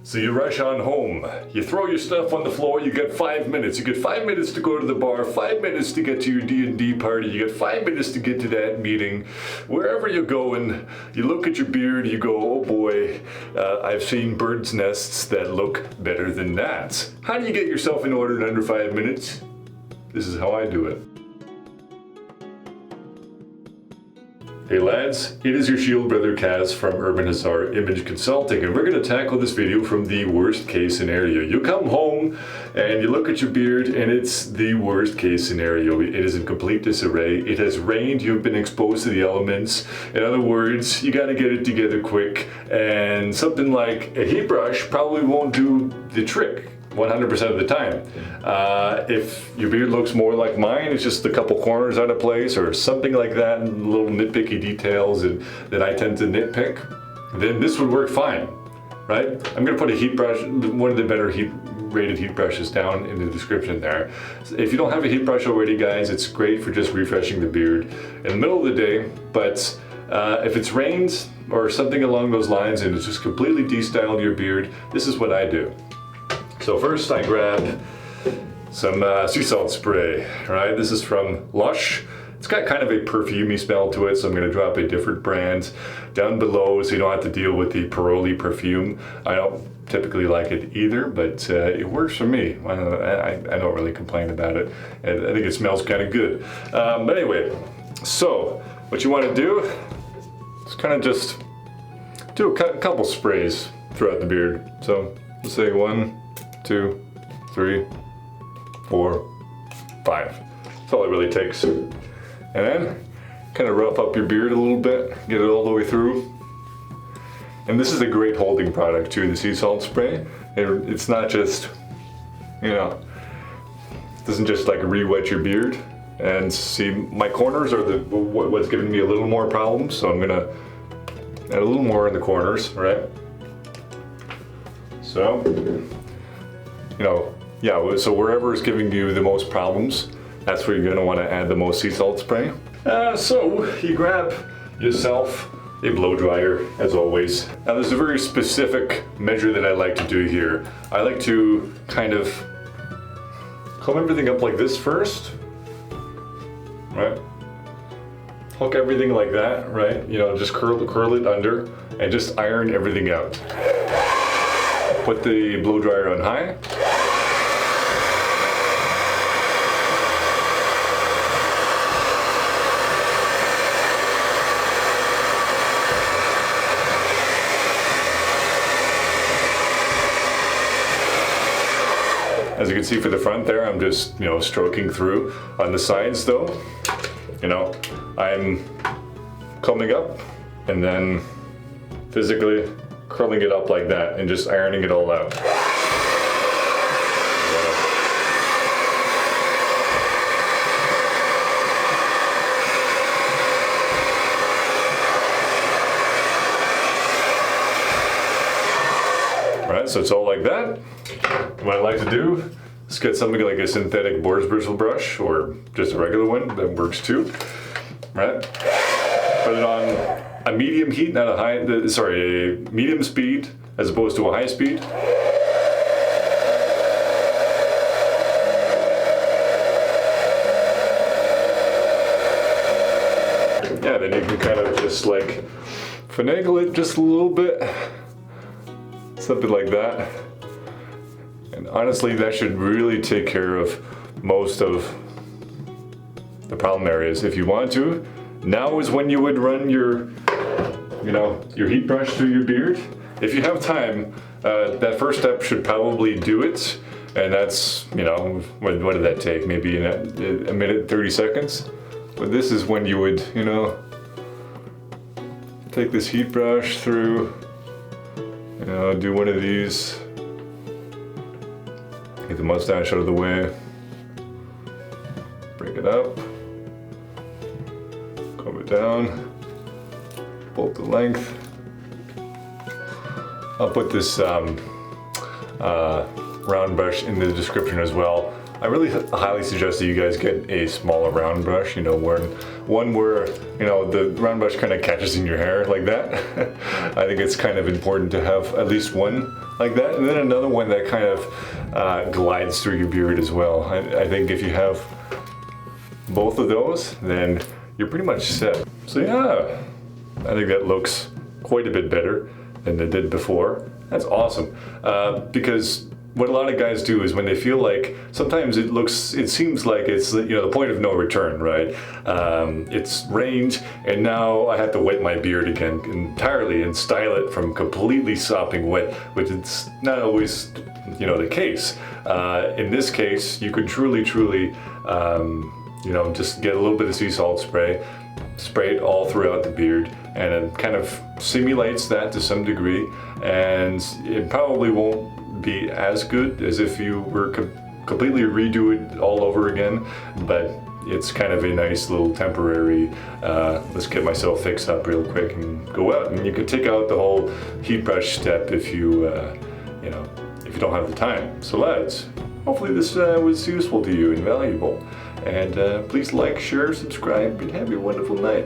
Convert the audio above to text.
So you rush on home, you throw your stuff on the floor, you get 5 minutes. You get 5 minutes to go to the bar, 5 minutes to get to your D&D party, you get 5 minutes to get to that meeting. Wherever you're going, you look at your beard, you go, oh boy, I've seen birds' nests that look better than that. How do you get yourself in order in under 5 minutes? This is how I do it. Hey lads, it is your shield brother Kaz from Urban Hussar Image Consulting, and we're going to tackle this video from the worst case scenario. You come home and you look at your beard and it's the worst case scenario. It is in complete disarray. It has rained, you've been exposed to the elements. In other words, you got to get it together quick, and something like a heat brush probably won't do the trick 100% of the time. If your beard looks more like mine, it's just a couple corners out of place or something like that, and little nitpicky details that I tend to nitpick, then this would work fine, right? I'm gonna put a heat brush, one of the better rated heat brushes down in the description there. If you don't have a heat brush already, guys, it's great for just refreshing the beard in the middle of the day, but if it's rained or something along those lines and it's just completely de-styled your beard, this is what I do. So first I grab some sea salt spray, right? This is from Lush. It's got kind of a perfumey smell to it, so I'm going to drop a different brand down below so you don't have to deal with the Paroli perfume. I don't typically like it either, but it works for me. I don't really complain about it. And I think it smells kind of good. But anyway, so what you want to do is kind of just do a couple sprays throughout the beard. So let's say 1, 2, 3, 4, 5. That's all it really takes. And then kind of rough up your beard a little bit, get it all the way through. And this is a great holding product too, the sea salt spray. It's not just, you know, it doesn't just like re-wet your beard. And see, my corners are what's giving me a little more problems, so I'm gonna add a little more in the corners, right? So, you know, yeah, so wherever is giving you the most problems, that's where you're going to want to add the most sea salt spray. So you grab yourself a blow dryer, as always. Now there's a very specific measure that I like to do here. I like to kind of comb everything up like this first, right? Hook everything like that, right? You know, just curl it under and just iron everything out. Put the blow dryer on high. As you can see for the front there, I'm just, you know, stroking through. On the sides though, you know, I'm combing up and then physically curling it up like that and just ironing it all out. Right, so it's all like that. What I like to do is get something like a synthetic boar's bristle brush or just a regular one, that works too, right? Put it on a medium heat, not a high, sorry, a medium speed as opposed to a high speed. Yeah, then you can kind of just like finagle it just a little bit, something like that. And honestly, that should really take care of most of the problem areas. If you want to, now is when you would run your, you know, your heat brush through your beard. If you have time, that first step should probably do it. And that's, you know, what did that take? Maybe a minute, 30 seconds. But this is when you would, you know, take this heat brush through, you know, do one of these. Get the mustache out of the way. Bring it up. Comb it down. Bolt the length. I'll put this round brush in the description as well. I really highly suggest that you guys get a smaller round brush, you know, one where, you know, the round brush kind of catches in your hair like that. I think it's kind of important to have at least one like that, and then another one that kind of glides through your beard as well. I think if you have both of those, then you're pretty much set. So yeah, I think that looks quite a bit better than it did before. That's awesome, because what a lot of guys do is when they feel like, sometimes it seems like it's, you know, the point of no return, right? It's rained and now I have to wet my beard again entirely and style it from completely sopping wet, which it's not always, you know, the case. In this case, you could truly, you know, just get a little bit of sea salt spray it all throughout the beard, and it kind of simulates that to some degree, and it probably won't be as good as if you were completely redo it all over again, but it's kind of a nice little temporary, let's get myself fixed up real quick and go out. And you can take out the whole heat brush step if you, you know, if you don't have the time. So lads, hopefully this was useful to you and valuable. And please like, share, subscribe, and have a wonderful night.